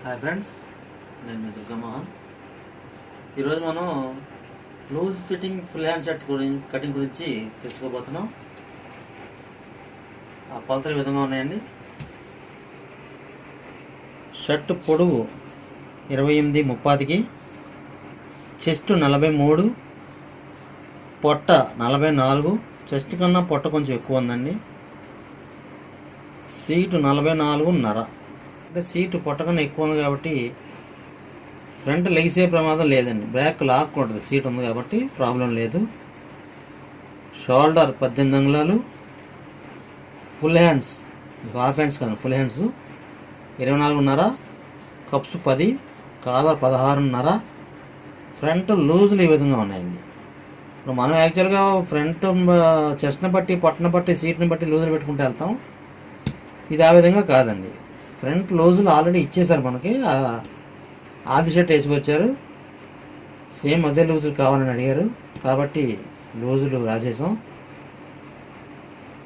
Hi friends, నేను మీ దుర్గమోహన్. ఈరోజు మనం loose fitting full hand shirt cutting గురించి తెలుసుకోబోతున్నాం. ఆ కొలతలు ఈ విధంగా ఉన్నాయండి. షర్ట్ పొడవు 28-30కి, చెస్ట్ 43, పొట్ట 44. చెస్ట్ కన్నా పొట్ట కొంచెం ఎక్కువ ఉందండి. సీటు 44.5. అంటే సీటు పొట్ట కన్నా ఎక్కువ ఉంది కాబట్టి ఫ్రంట్ లెగిసే ప్రమాదం లేదండి. బ్యాక్ లాక్కూడదు, సీట్ ఉంది కాబట్టి ప్రాబ్లం లేదు. షోల్డర్ 18 అంగుళాలు. ఫుల్ హ్యాండ్స్, హాఫ్ హ్యాండ్స్ కాదు, full hands 24.5. Cups 10, collar 16.5. Front లూజులు ఈ విధంగా ఉన్నాయండి. ఇప్పుడు మనం యాక్చువల్గా ఫ్రంట్ చెస్ట్ని బట్టి, పొట్టని బట్టి, సీట్ని బట్టి లూజులు పెట్టుకుంటూ వెళ్తాం. ఇది ఆ విధంగా కాదండి. ఫ్రంట్ లూజులు ఆల్రెడీ ఇచ్చేసారు మనకి. ఆది షర్ట్ వేసుకొచ్చారు, సేమ్ అదే లూజులు కావాలని అడిగారు కాబట్టి లూజులు రాసేసాం.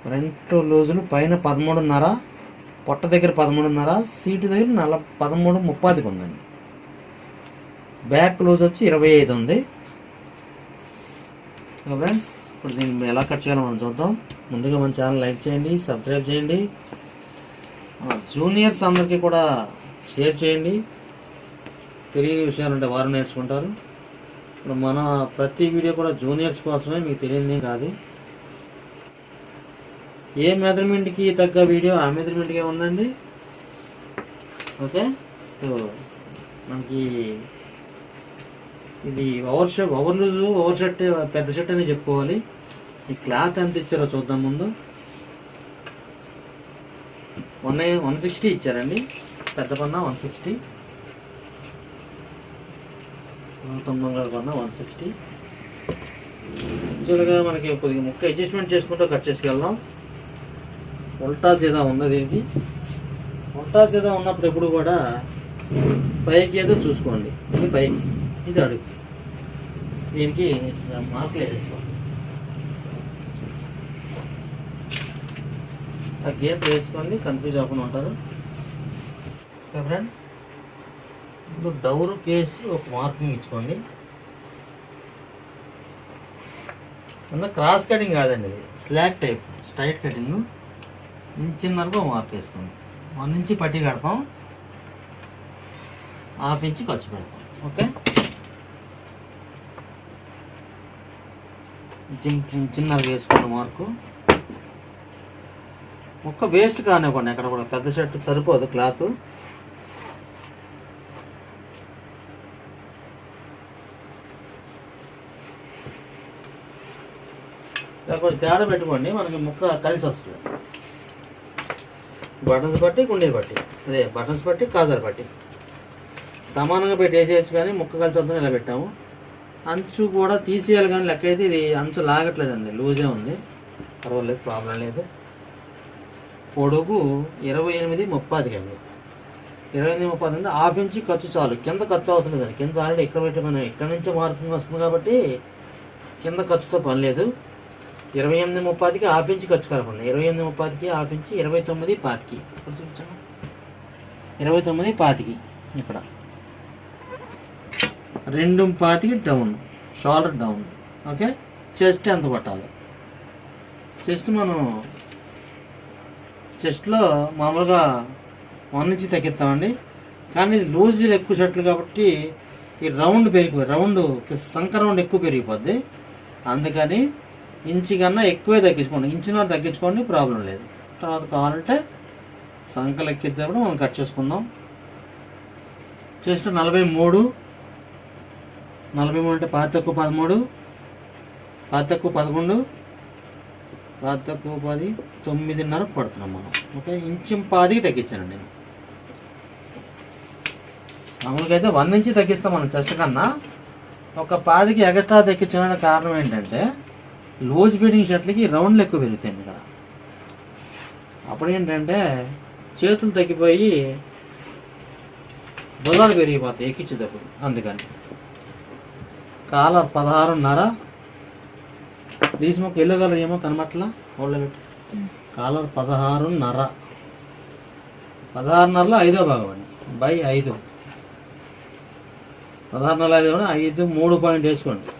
ఫ్రంట్ లూజులు పైన 13.5, పొట్ట దగ్గర 13.5, సీటు దగ్గర 13.30 ఉందండి. బ్యాక్ లూజ్ వచ్చి 25 ఉంది. ఫ్రెండ్స్, ఇప్పుడు దీన్ని ఎలా కట్ చేయాలో మనం చూద్దాం. ముందుగా మన ఛానల్ లైక్ చేయండి, సబ్స్క్రైబ్ చేయండి. జూనియర్స్ అందరికీ కూడా షేర్ చేయండి. తెలియని విషయాలు ఉంటే వారు నేర్చుకుంటారు. ఇప్పుడు మన ప్రతి వీడియో కూడా జూనియర్స్ కోసమే, మీకు తెలియదు కాదు. ఏ మెజర్మెంట్కి తగ్గ వీడియో ఆ మెజర్మెంట్కే ఉందండి. ఓకే, సో మనకి ఇది ఓవర్ లూజు, ఓవర్ షర్ట్, పెద్ద షర్ట్ అని చెప్పుకోవాలి. ఈ క్లాత్ ఎంత ఇచ్చారో చూద్దాం. ముందు 160 ఇచ్చారండి. పెద్ద పన్నా 160, 9 పన్నా 160. యాక్చువల్గా మనకి కొద్దిగా ముక్క అడ్జస్ట్మెంట్ చేసుకుంటూ కట్ చేసుకెళ్దాం. ఉల్టా సీదా ఉందా దీనికి? ఉల్టా సీదా ఉన్నప్పుడు ఎప్పుడు కూడా పైకి ఏదో చూసుకోండి. ఇది పైకి, ఇది అడుగు. దీనికి మార్కులు వేసేసుకోండి. ఆ గీత వేసుకోండి, కన్ఫ్యూజ్ అవ్వకుండా ఉంటారు. ఓకే ఫ్రెండ్స్, ఇప్పుడు డౌరు కేసి ఒక మార్కింగ్ ఇచ్చుకోండి. అంతా క్రాస్ కటింగ్ కాదండి, ఇది స్లాక్ టైప్, స్ట్రైట్ కటింగ్. ఇంచున్నరకు మార్క్ వేసుకోండి. 1 ఇంచి పట్టి కడతాం, 1/2 ఇంచి ఖర్చు పెడతాం. ఓకే, చిన్నగా వేసుకోండి మార్కు. ఒక్క వేస్ట్ కానివ్వండి, ఎక్కడ కూడా పెద్ద షర్ట్ సరిపోదు క్లాత్. కొంచెం తేడా పెట్టుకోండి, మనకి ముక్క కలిసి వస్తుంది. బటన్స్ బట్టి, గుండీలు బట్టి, అదే బటన్స్ బట్టి, కాజర్ బట్టి సమానంగా పెట్టి వేసేయచ్చు. కానీ ముక్క కలిసి వద్దని ఇలా పెట్టాము. అంచు కూడా తీసేయాలి, కానీ లెక్క అయితే ఇది అంచు లాగట్లేదండి, లూజే ఉంది. పర్వాలేదు, ప్రాబ్లం లేదు. పొడుగు 28-30 అండి. 28-30 అంటే 1/2 ఇంచి ఖర్చు చాలు. కింద ఖర్చు అవసరం లేదండి. కింద ఆల్రెడీ ఇక్కడ పెట్టి మనం ఇక్కడ నుంచే మార్కింగ్ వస్తుంది కాబట్టి కింద ఖర్చుతో పని లేదు. 28-30కి 1/2 ఇంచి ఖర్చు కలపండి. 28-30కి 1/2 ఇంచి 29-25కి. ఇక్కడ చూపించాను, 29-25కి. ఇక్కడ 2.25కి down, shoulder down. Okay, chest ఎంత పట్టాలి? చెస్ట్ మనం చెస్ట్లో మామూలుగా 1 ఇంచి తగ్గిస్తామండి. కానీ ఇది లూజులు ఎక్కువ షర్ట్లు కాబట్టి ఈ రౌండ్ పెరిగిపోయి, సంక రౌండ్ ఎక్కువ పెరిగిపోద్ది. అందుకని ఇంచి కన్నా ఎక్కువే తగ్గించుకోండి. ఇంచున్నర తగ్గించుకోండి, ప్రాబ్లం లేదు. తర్వాత కావాలంటే సంకలు ఎక్కించేటప్పుడు మనం కట్ చేసుకుందాం. చెస్ట్ 43 అంటే 10 తక్కువ 13, 10 తక్కువ 11, 10 తక్కువ 10, 9.5 పడుతున్నాం మనం. ఓకే, ఇంచు 10కి తగ్గించానండి నేను. మామూలుగా అయితే 1 ఇంచి తగ్గిస్తాం మనం చెస్ట్ కన్నా. ఒక 10కి ఎక్స్ట్రా తగ్గించడానికి కారణం ఏంటంటే లూజ్ ఫిట్టింగ్ షర్ట్లకి రౌండ్లు ఎక్కువ పెరుగుతాయండి ఇక్కడ. అప్పుడు ఏంటంటే చేతులు తగ్గిపోయి బుధాలు పెరిగిపోతాయి ఎక్కించేటప్పుడు. అందుకని కాలర్ 16.5. ప్లీజ్ మాకు ఎల్లో కలర్ ఏమో కనబట్లా, హోల్డ్లో పెట్టి. కాలర్ 16.5. 16.5లో 5వ భాగం అండి, బై 5. 16, 5, 3 పాయింట్ వేసుకోండి.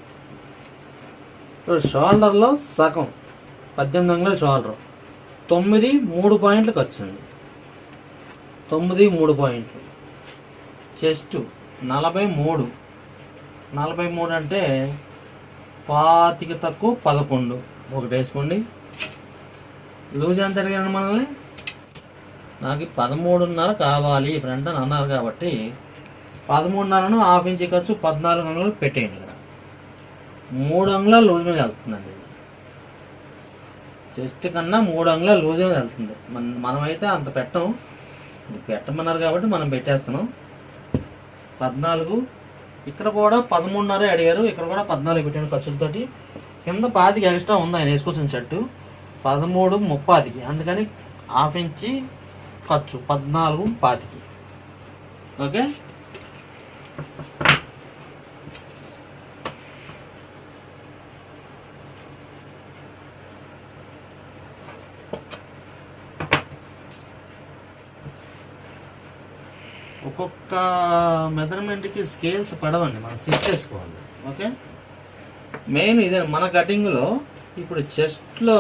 ఇప్పుడు షోల్డర్లో సగం 18 అంగుళాల షోల్డర్, 9 3 పాయింట్లు ఖర్చుంది. 9 3 పాయింట్లు. చెస్ట్ 43, 43 అంటే 25 తక్కువ 11 ఒకటి వేసుకోండి. లూజ్ ఎంత అడిగాను మనల్ని? నాకు 13.5 కావాలి ఫ్రంట్ అని అన్నారు కాబట్టి 13.5ను హాఫ్ ఇంచ్ ఖర్చు 14 అంగుళాలు పెట్టేయండి. ఇక్కడ 3 అంగుళాలు లూజ్ మీద వెళ్తుందండి. చెస్ట్ కన్నా 3 అంగుళాలు లూజ్ మీద వెళ్తుంది. మనమైతే అంత పెట్టం, పెట్టమన్నారు కాబట్టి మనం పెట్టేస్తున్నాం. 14, ఇక్కడ కూడా 13.5 అడిగారు, ఇక్కడ కూడా 14 పెట్టాను ఖర్చులతోటి. కింద 5 ఎక్స్ట్రా ఉంది ఆయన వేసుకొచ్చిన షర్టు, 13 30, అందుకని హాఫ్ ఇంచి ఖర్చు 14 25. ఓకే, ఒక్కొక్క మెజర్మెంట్కి స్కేల్స్ పడవండి, మనం సెట్ చేసుకోవాలి. ఓకే, మెయిన్ ఇదే మన కటింగ్లో. ఇప్పుడు చెస్ట్లో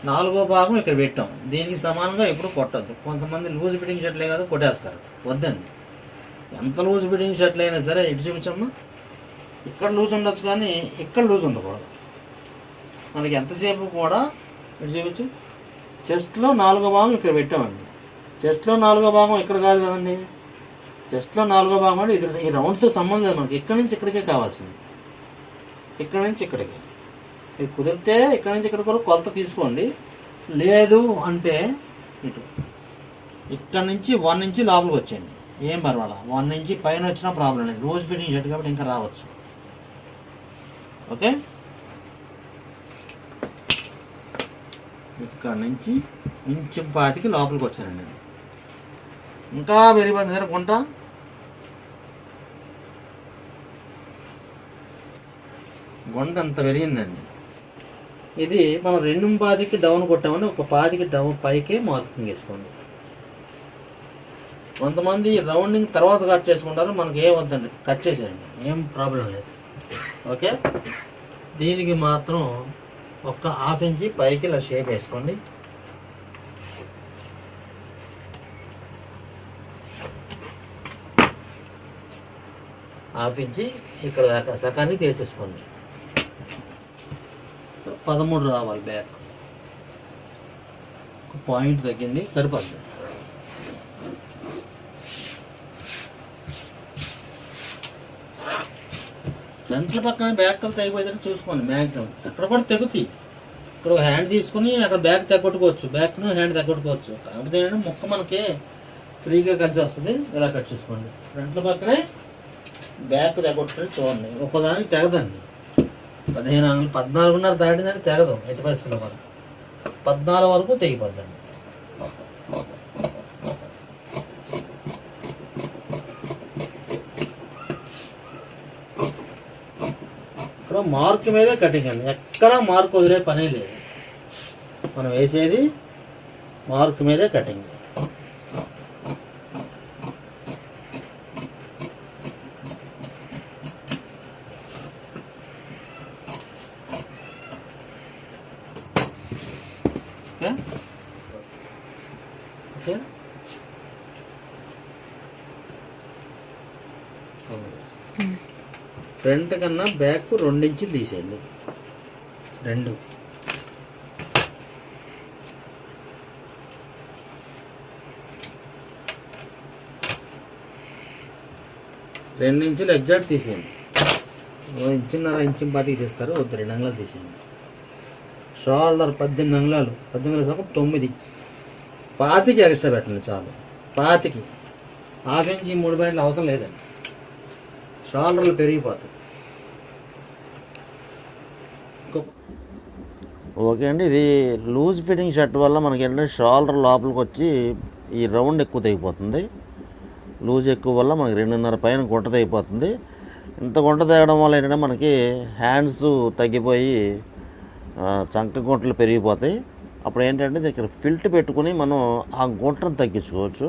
4వ భాగం ఇక్కడ పెట్టాం, దీనికి సమానంగా ఎప్పుడు కొట్టద్దు. కొంతమంది లూజ్ ఫిట్టింగ్ షర్ట్లే కదా కొట్టేస్తారు, వద్దండి. ఎంత లూజ్ ఫిట్టింగ్ షర్ట్లు అయినా సరే, ఇటు చూపించమ్మా, ఇక్కడ లూజ్ ఉండొచ్చు కానీ ఇక్కడ లూజ్ ఉండకూడదు. మనకి ఎంతసేపు కూడా ఇటు చూపించు. చెస్ట్లో 4వ భాగం ఇక్కడ పెట్టామండి, చెస్ట్లో 4వ భాగం ఇక్కడ కాదు కదండి. చెస్ట్లో 4వ భాగం అంటే ఇది ఈ రౌండ్తో సంబంధం లేదు మనకి, ఇక్కడి నుంచి ఇక్కడికే కావాల్సింది, ఇక్కడి నుంచి ఇక్కడికి. ఇది కుదిరితే ఇక్కడి నుంచి ఇక్కడ కూడా కొలత తీసుకోండి, లేదు అంటే ఇటు ఇక్కడ నుంచి 1 ఇంచ్ లోపలికి వచ్చేయండి, ఏం పర్వాలా. 1 ఇంచ్ పైన వచ్చినా ప్రాబ్లం లేదు, రోజు ఫిట్టింగ్ షర్ట్ కాబట్టి ఇంకా రావచ్చు. ఓకే, ఇక్కడ నుంచి 1.5 ఇంచ్ లోపలికి వచ్చానండి. ఇంకా పెరిగిపోతుంది సరే గుంట. గుంట అంత పెరిగిందండి. ఇది మనం 2.5కి డౌన్ కొట్టామని 1.5కి డౌన్ పైకే మార్కింగ్ వేసుకోండి. కొంతమంది రౌండింగ్ తర్వాత కట్ చేసుకుంటారు, మనకి ఏం వద్దండి, కట్ చేసేయండి, ఏం ప్రాబ్లం లేదు. ఓకే, దీనికి మాత్రం ఒక హాఫ్ ఇంచ్ పైకి ఇలా షేప్ వేసుకోండి. హాఫ్ ఇంచి ఇక్కడ దాకా సకానికి తీసేసుకోండి. 13 రావాలి బ్యాక్, పాయింట్ తగ్గింది సరిపోద్ది. ఫ్రంట్ల పక్కన బ్యాక్ కల్ తగ్గిపోయేటట్టు చూసుకోండి మ్యాక్సిమం. అక్కడ కూడా తెగుతాయి, ఇక్కడ ఒక హ్యాండ్ తీసుకుని అక్కడ బ్యాక్ తగ్గొట్టుకోవచ్చు, బ్యాక్ను హ్యాండ్ తగ్గొట్టుకోవచ్చు. కాకపోతే ఏంటంటే ముక్క మనకి ఫ్రీగా కలిసి వస్తుంది. ఇలా కట్ చేసుకోండి. ఫ్రంట్ల పక్కనే బ్యాక్ తగ్గొట్టుకొని చూడండి, ఒక్కదానికి తెగదండి. 15 అంగుళాలు 14.5 దాటిందంటే తెగదు ఎట్టి పరిస్థితుల్లో. మనం 14 వరకు తెగిపోద్దండి. ఇక్కడ మార్క్ మీదే కటింగ్ అండి, ఎక్కడా మార్క్ వదిలే పనే లేదు. మనం వేసేది మార్క్ మీదే కటింగ్. ఓకే, ఫ్రంట్ కన్నా బ్యాక్ 2 ఇంచులు తీసేయండి. 2 ఇంచులు ఎగ్జాక్ట్ తీసేయండి. 1.5 ఇంచు తీస్తారు, వద్దు 2 అంగుళాలు తీసేయండి. షోల్డర్ 18 అంగుళాలు, 9, 25 ఎక్స్ట్రా పెట్టండి చాలు. 25 హాఫ్ ఇంచ్ 3 పాయింట్లు అవసరం లేదండి, షోల్డర్లు పెరిగిపోతాయి. ఓకే అండి, ఇది లూజ్ ఫిట్టింగ్ షర్ట్ వల్ల మనకి ఏంటంటే షోల్డర్ లోపలికి వచ్చి ఈ రౌండ్ ఎక్కువ తెగిపోతుంది. లూజ్ ఎక్కువ వల్ల మనకి 2.5 పైన గుంట తెగిపోతుంది. ఇంత గుంట తెగడం వల్ల ఏంటంటే మనకి హ్యాండ్స్ తగ్గిపోయి చంక గుంటలు పెరిగిపోతాయి. అప్పుడు ఏంటంటే ఇక్కడ ఫిల్ట్ పెట్టుకుని మనం ఆ గుంటను తగ్గించుకోవచ్చు.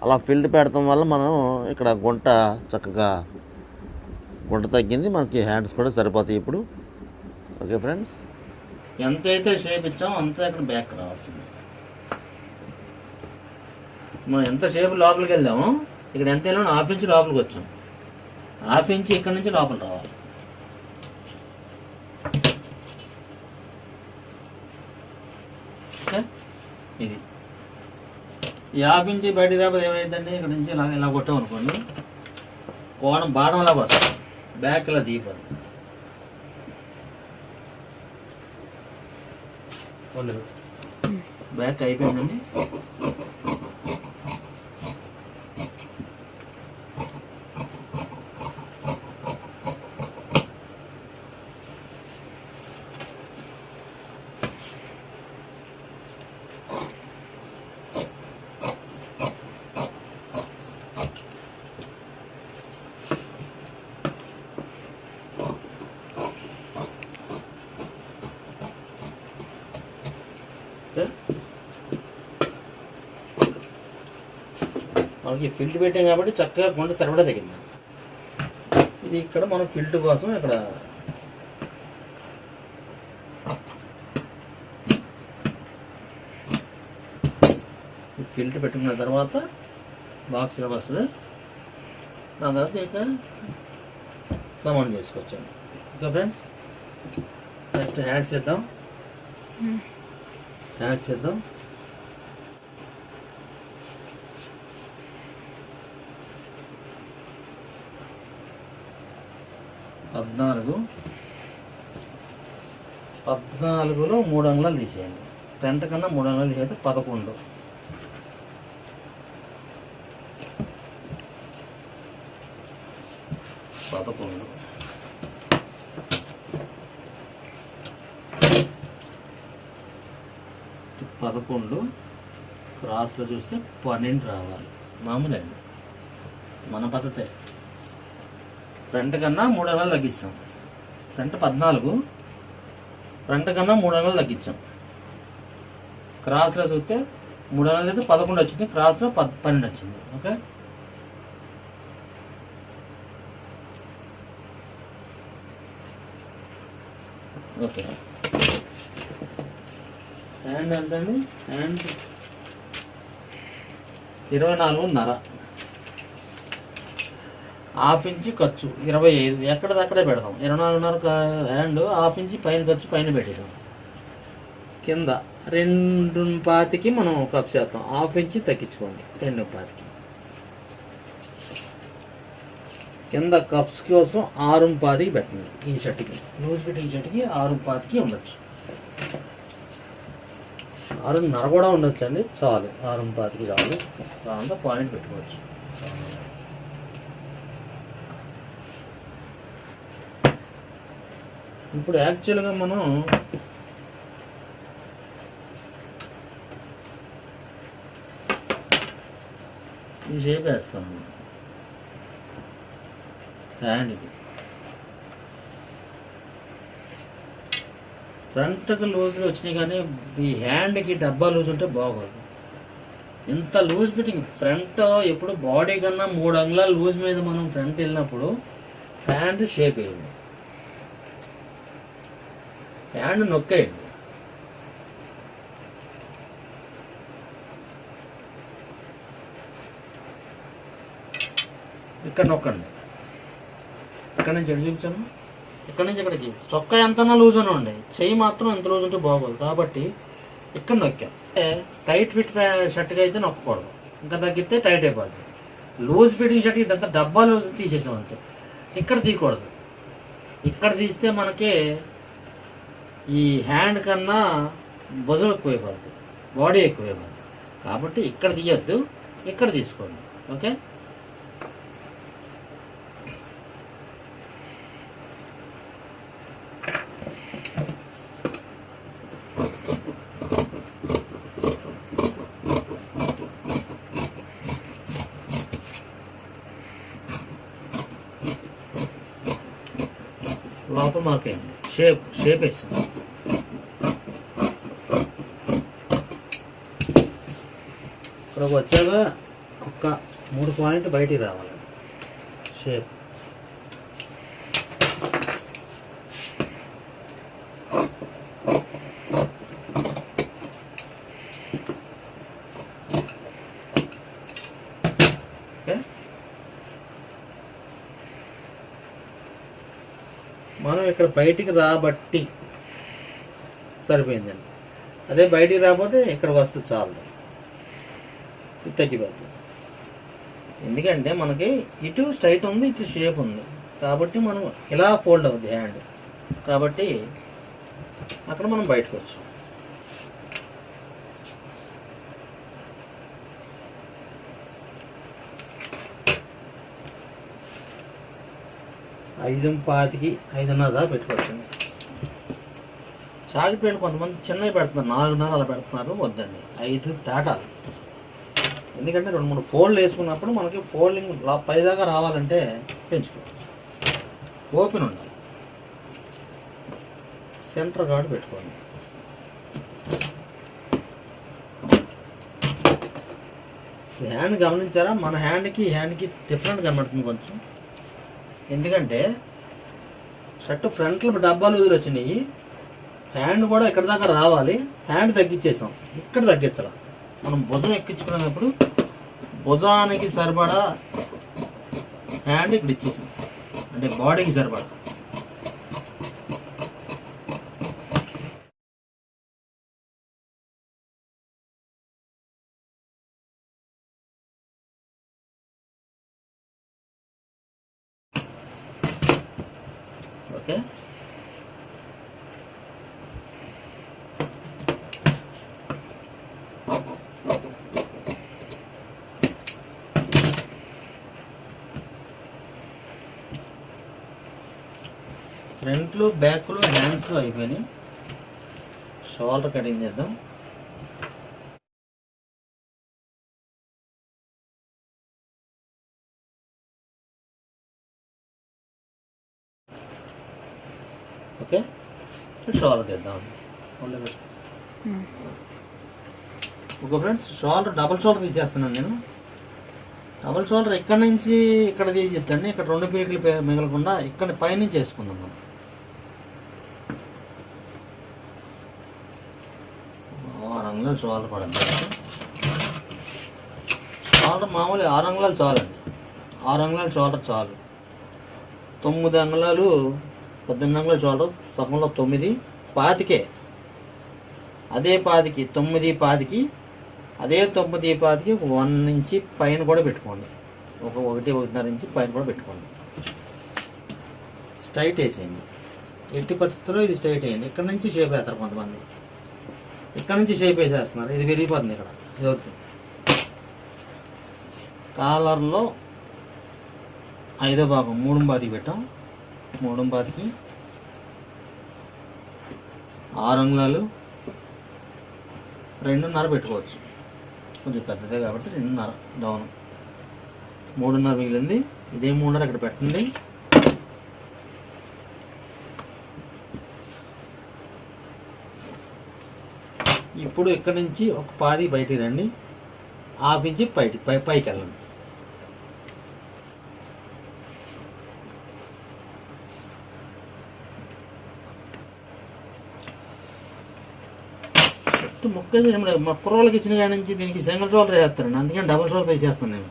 అలా ఫిల్ట్ పెడతాం వల్ల మనం ఇక్కడ గుంట చక్కగా గుంట తగ్గింది, మనకి హ్యాండ్స్ కూడా సరిపోతాయి ఇప్పుడు. ఓకే ఫ్రెండ్స్, ఎంతైతే షేప్ ఇచ్చామో అంతే ఇక్కడ బ్యాక్ రావాల్సింది. మనం ఎంత షేప్ లోపలికి వెళ్ళామో ఇక్కడ ఎంత వెళ్ళామో 1/2 ఇంచ్ లోపలికి వచ్చాం. 1/2 ఇంచ్ ఇక్కడ నుంచి లోపల రావాలి. ఓకే, ఇది ఈ 1/2 ఇంచ్ బయట రాకపోతే ఏమైందండి, ఇక్కడ నుంచి ఇలా కొట్టాం అనుకోండి, కోణం బాణంలా పోతుంది, బ్యాక్ ఇలా దిగిపోతుంది. బ్యాక్ అయిపోయిందండి. మనకి ఫిల్ట్ పెట్టాం కాబట్టి చక్కగా గుంట సరిపడా తగ్గింది. ఇది ఇక్కడ మనం ఫిల్ట్ కోసం ఇక్కడ ఫిల్ట్ పెట్టుకున్న తర్వాత బాక్స్లో వస్తుంది. దాని తర్వాత ఇక సమానం చేసుకోవచ్చాను. ఓకే ఫ్రెండ్స్, నెక్స్ట్ హ్యాండ్స్ చేద్దాం. హ్యాండ్స్ చేద్దాం. పద్నాలుగులో 3 అంగుళాలు తీసేయండి. ఫ్రంట్ కన్నా 3 అంగుళాలు తీసేస్తే 11. క్రాస్లో చూస్తే 12 రావాలి. మామూలు అండి, మన పద్ధతే. ఫ్రంట్ కన్నా 3 అంగుళాలు తగ్గిస్తాం. ఫ్రంట్ 14, ఫ్రంట్ కన్నా 3 అంగుళాలు తగ్గించాం. క్రాస్లో చూస్తే 3 అంగుళాలు అయితే 11 వచ్చింది, క్రాస్లో 12 వచ్చింది. Okay, okay. హ్యాండ్ ఎంత అండి? హ్యాండ్ 24.5. 1/2 ఇంచ్ ఖర్చు 25, ఎక్కడదక్కడే పెడదాం. 24.5 హ్యాండ్, 1/2 ఇంచ్ పైన ఖర్చు పైన పెట్టేద్దాం. కింద 2.25కి మనం కప్ చేద్దాం. 1/2 ఇంచ్ తగ్గించుకోండి, 2.25కి. కింద కప్స్ కోసం 6.25కి పెట్టండి. ఈ షర్ట్కి లూజ్ ఫిట్టింగ్ షర్ట్కి 6.25కి ఉండొచ్చు. 6.5 కూడా ఉండొచ్చు అండి, చాలు. 6.25కి చాలు. దాంతో పాయింట్ పెట్టుకోవచ్చు. ఇప్పుడు యాక్చువల్గా మనం ఈ షేప్ వేస్తాం హ్యాండ్కి. ఫ్రంట్కి లూజ్లు వచ్చినాయి కానీ ఈ హ్యాండ్కి డబ్బా లూజ్ ఉంటే బాగోదు. ఇంత లూజ్ ఫిట్టింగ్ ఫ్రంట్ ఎప్పుడు బాడీ కన్నా 3 అంగుళాల లూజ్ మీద మనం ఫ్రంట్ వెళ్ళినప్పుడు హ్యాండ్ షేప్ వేయండి, హ్యాండ్ నొక్కేయండి. ఇక్కడ నొక్కండి. ఇక్కడ నుంచి ఎటు చూపించాను, ఇక్కడ నుంచి ఇక్కడికి. చొక్కా ఎంతన్నా లూజ్ అని ఉండే, చెయ్యి మాత్రం ఎంత లూజ్ ఉంటే బాగోదు. కాబట్టి ఇక్కడ నొక్కాం. టైట్ ఫిట్ షర్ట్గా అయితే నొక్కకూడదు, ఇంకా తగ్గితే టైట్ అయిపోద్ది. లూజ్ ఫిట్టింగ్ షర్ట్కి ఇదంతా డబ్బా లూజ్ తీసేసాం అంతే. ఇక్కడ తీయకూడదు. ఇక్కడ తీస్తే మనకి ఈ హ్యాండ్ కన్నా భుజం ఎక్కువైపోద్ది, బాడీ ఎక్కువైపోద్ది. కాబట్టి ఇక్కడ తీయొద్దు, ఇక్కడ తీసుకోండి. ఓకే, లోపల మార్కేయండి. షేప్ వేసాం. ఇక్కడికి వచ్చాక ఒక్క 3 పాయింట్ బయటికి రావాలి షేప్. మనం ఇక్కడ బయటికి రాబట్టి సరిపోయిందండి. అదే బయటికి రాకపోతే ఇక్కడికి వస్తే చాలు, ఇది తగ్గిపోతుంది. ఎందుకంటే మనకి ఇటు స్ట్రైట్ ఉంది, ఇటు షేప్ ఉంది కాబట్టి మనం ఇలా ఫోల్డ్ అవుద్ది హ్యాండ్, కాబట్టి అక్కడ మనం బయటకు వచ్చాం. ఐదు 5.5 దాకా పెట్టుకోవచ్చండి. చాకి పెయింట్ కొంతమంది చిన్నవి పెడుతున్నారు, 4.5 అలా పెడుతున్నారు. వద్దండి, 5 దాటాలి. ఎందుకంటే 2-3 ఫోల్డ్ వేసుకున్నప్పుడు మనకి ఫోల్డింగ్ పైదాకా రావాలంటే పెంచుకోవచ్చు. ఓపెన్ ఉండాలి. సెంటర్ గార్డ్ పెట్టుకోండి. హ్యాండ్ గమనించారా? మన హ్యాండ్కి డిఫరెంట్ కనబడుతుంది కొంచెం. ఎందుకంటే షర్ట్ ఫ్రంట్లో డబ్బాలు వదిలి వచ్చినాయి, హ్యాండ్ కూడా ఇక్కడ దాకా రావాలి. హ్యాండ్ తగ్గించేసాం, ఇక్కడ తగ్గించాలి. మనం భుజం ఎక్కించుకునేటప్పుడు భుజానికి సరిపడా హ్యాండ్ ఇక్కడ ఇచ్చేసాం, అంటే బాడీకి సరిపడా. ఓకే, ఫ్రంట్లు బ్యాక్లు హ్యాండ్స్లో అయిపోయినాయి. షోల్డర్ కటింగ్ చేద్దాం. ఓకే, షోల్డర్ చేద్దాం. Okay friends, shoulder double shoulder తీసేస్తున్నాను నేను. డబుల్ షోల్డర్ ఇక్కడ నుంచి ఇక్కడ తీసిద్దండి. ఇక్కడ 2 పీకులు మిగలకుండా ఇక్కడ పైనుంచి వేసుకుందాం మనం. 6 అంగుళాలు షోల్డర్ పడండి. షోల్డర్ మామూలు 6 అంగుళాలు చాలండి. 6 అంగుళాలు షోల్డర్ చాలు. 9 అంగుళాలు 18 అంగుళాలు షోల్డర్, సగంలో 9, 25. అదే 25, 9, 25. అదే 9, 25 1 ఇంచి పైన కూడా పెట్టుకోండి. 1.5 ఇంచి పైన కూడా పెట్టుకోండి. స్ట్రైట్ వేసేయండి. ఎట్టి పరిస్థితుల్లో ఇది స్ట్రైట్ వేయండి. ఇక్కడ నుంచి షేప్ వేస్తారు కొంతమంది, ఇక్కడ నుంచి షేప్ వేసేస్తున్నారు. ఇది విరిగిపోతుంది. ఇక్కడ ఇది వద్దు. కాలర్లో 5వ భాగం 3.5 పెట్టాం. 3.5కి 6 అంగుళాలు 2.5 పెట్టుకోవచ్చు. కొంచెం పెద్దదే కాబట్టి 2.5 డౌన్. 3.5 మిగిలింది. ఇదే 3.5 ఇక్కడ పెట్టండి. ఇప్పుడు ఇక్కడ నుంచి ఒక 10 బయటికి రండి. 1/2 ఇంచి పైకి వెళ్ళండి. ముక్క కుర్రోళ్ళకి ఇచ్చిన కాడి నుంచి దీనికి సింగిల్ షోల్డర్ వేస్తారండి. అందుకని డబుల్ షోల్డర్ వేసేస్తాను నేను.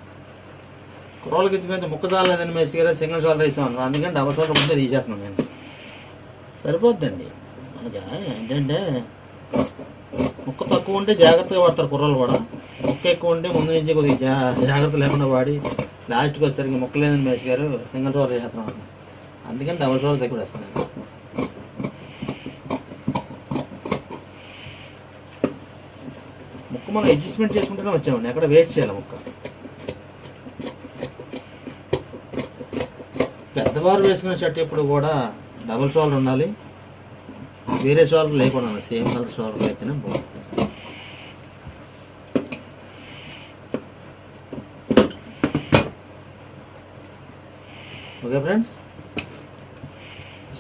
కుర్రోళ్ళకి ఇచ్చిన ముక్క చాలేదని మేసిగా సింగిల్ షోల్డర్ వేసామన్నారు. అందుకని డబుల్ షోల్డర్ ముందే తీసేస్తున్నాను నేను. సరిపోద్దండి. మనకి ఏంటంటే ముక్క తక్కువ ఉంటే జాగ్రత్తగా వాడతారు కుర్రోళ్ళు కూడా. ముక్క ఎక్కువ ఉంటే ముందు నుంచి కొద్దిగా జాగ్రత్త లేకుండా వాడి లాస్ట్కి వచ్చేసరికి ముక్క లేదని మేసి గారు సింగిల్ షోల్డర్ వేసేస్తున్నాం. అందుకని డబుల్ షోల్డర్ దగ్గర వేస్తున్నాను. ముక్క మనం అడ్జస్ట్మెంట్ చేసుకుంటూనే వచ్చామండి. ఎక్కడ వేస్ట్ చేయాలి ముక్క. పెద్దవారు వేసుకునే షర్ట్ ఎప్పుడు కూడా డబుల్ షోల్డర్ ఉండాలి. వేరే షోల్డర్ లేకుండా సేమ్ కలర్ షోల్డర్ అయితేనే బాగుంటుంది. ఓకే ఫ్రెండ్స్,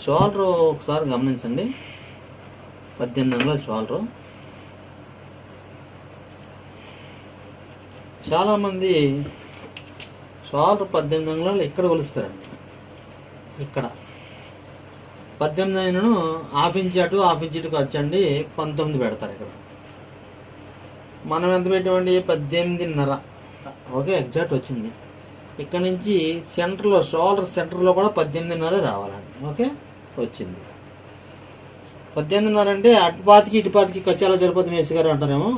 షోల్డర్ ఒకసారి గమనించండి. 18 అంగుళాల షోల్డర్. చాలామంది షోల్డర్ 18 అంగుళాలు ఇక్కడ కొలుస్తారండి. ఇక్కడ 18 హాఫ్ ఇంచ్ అటు హాఫ్ ఇంచ్ ఇటుకు వచ్చండి 19 పెడతారు. ఇక్కడ మనం ఎంత పెట్టామండి 18.5. ఓకే, ఎగ్జాక్ట్ వచ్చింది. ఇక్కడ నుంచి సెంటర్లో షోల్డర్ సెంటర్లో కూడా 18.5 రావాలండి. ఓకే, వచ్చింది 18.5. అంటే అటుపాతికి ఇటుపాతికి ఖర్చాలా సరిపోతుంది మేసి గారు అంటారేమో.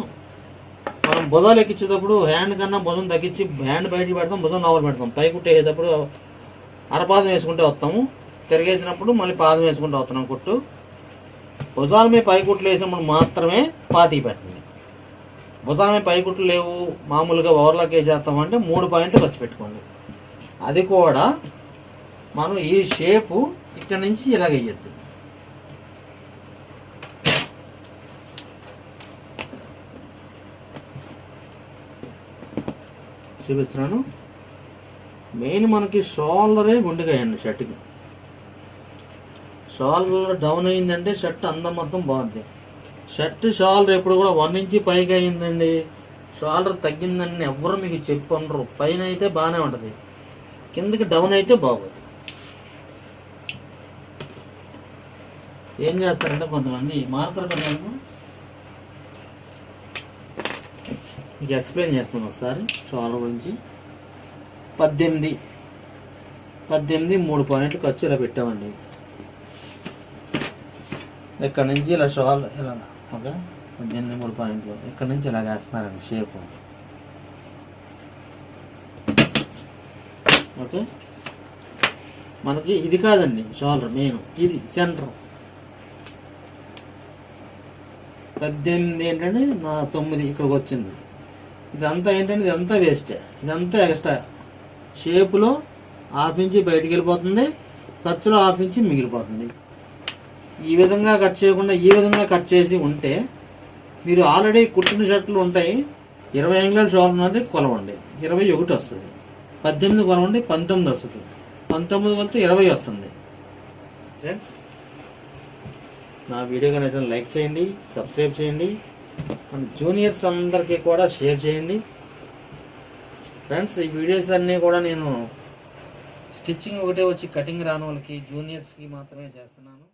మనం భుజాలు ఎక్కించేటప్పుడు హ్యాండ్ కన్నా భుజం తగ్గించి హ్యాండ్ బయటికి పెడతాం, భుజం లోపల పెడతాం. పై కుట్టు వేసేటప్పుడు అరపాదం వేసుకుంటే వస్తాము, తిరిగేసినప్పుడు మళ్ళీ పాదం వేసుకుంటూ వస్తున్నాం. కుట్టు భుజాల మీద పై కుట్లు వేసినప్పుడు మాత్రమే పాతికి పెట్టండి. భుజాల మీద పై కుట్లు లేవు, మామూలుగా ఓవర్లాక్ వేసేస్తామంటే 3 పాయింట్లు ఖర్చు పెట్టుకోండి. అది కూడా మనం ఈ షేపు ఇక్కడ నుంచి ఇలాగ వేయద్దు. చూపిస్తున్నాను. మెయిన్ మనకి షోల్డరే గుండెకాయండి. షర్ట్కి షోల్డర్ డౌన్ అయిందంటే షర్ట్ అందం మొత్తం బాగుంది. షర్ట్ షోల్డర్ ఎప్పుడు కూడా 1 ఇంచ్ పైకి అయిందండి, షోల్డర్ తగ్గిందని ఎవరు మీకు చెప్పనరు. పైన అయితే బాగానే ఉంటుంది, కిందకి డౌన్ అయితే బాగోదు. ఏం చేస్తారంటే కొంతమంది మార్కర్ పెట్టాను, మీకు ఎక్స్ప్లెయిన్ చేస్తాను ఒకసారి షోల్డర్ గురించి. 18 3 పాయింట్లు ఖర్చు ఇలా పెట్టామండి. ఇక్కడ నుంచి ఇలా షోల్డర్ ఇలా ఓకే 18 3 పాయింట్లు ఇక్కడ నుంచి ఇలా వేస్తున్నారండి షేపు. ఓకే, మనకి ఇది కాదండి షోల్డర్ మెయిన్, ఇది సెంటర్. 18 ఏంటంటే నా 9 ఇక్కడికి వచ్చింది. ఇదంతా ఏంటంటే ఇదంతా వేస్టే, ఇదంతా ఎక్స్ట్రా. షేపులో హాఫ్ ఇంచ్ బయటికి వెళ్ళిపోతుంది, ఖర్చులో హాఫ్ ఇంచ్ మిగిలిపోతుంది. ఈ విధంగా కట్ చేయకుండా ఈ విధంగా కట్ చేసి ఉంటే మీరు ఆల్రెడీ కుట్టిన షర్ట్లు ఉంటాయి. 20 అంగుళాల షోల్డర్ ఉన్నది కొలవండి, 21 వస్తుంది. 18 కొలవండి, 19 వస్తుంది. 19 కొలితే 20 వస్తుంది. ఫ్రెండ్స్, నా వీడియో కనుక లైక్ చేయండి, సబ్స్క్రైబ్ చేయండి, మన జూనియర్స్ అందరికీ కూడా షేర్ చేయండి. ఫ్రెండ్స్, ఈ వీడియోస్ అన్నీ కూడా నేను స్టిచ్చింగ్ ఒకటే వచ్చి కటింగ్ రాని వాళ్ళకి జూనియర్స్కి మాత్రమే చేస్తున్నాను.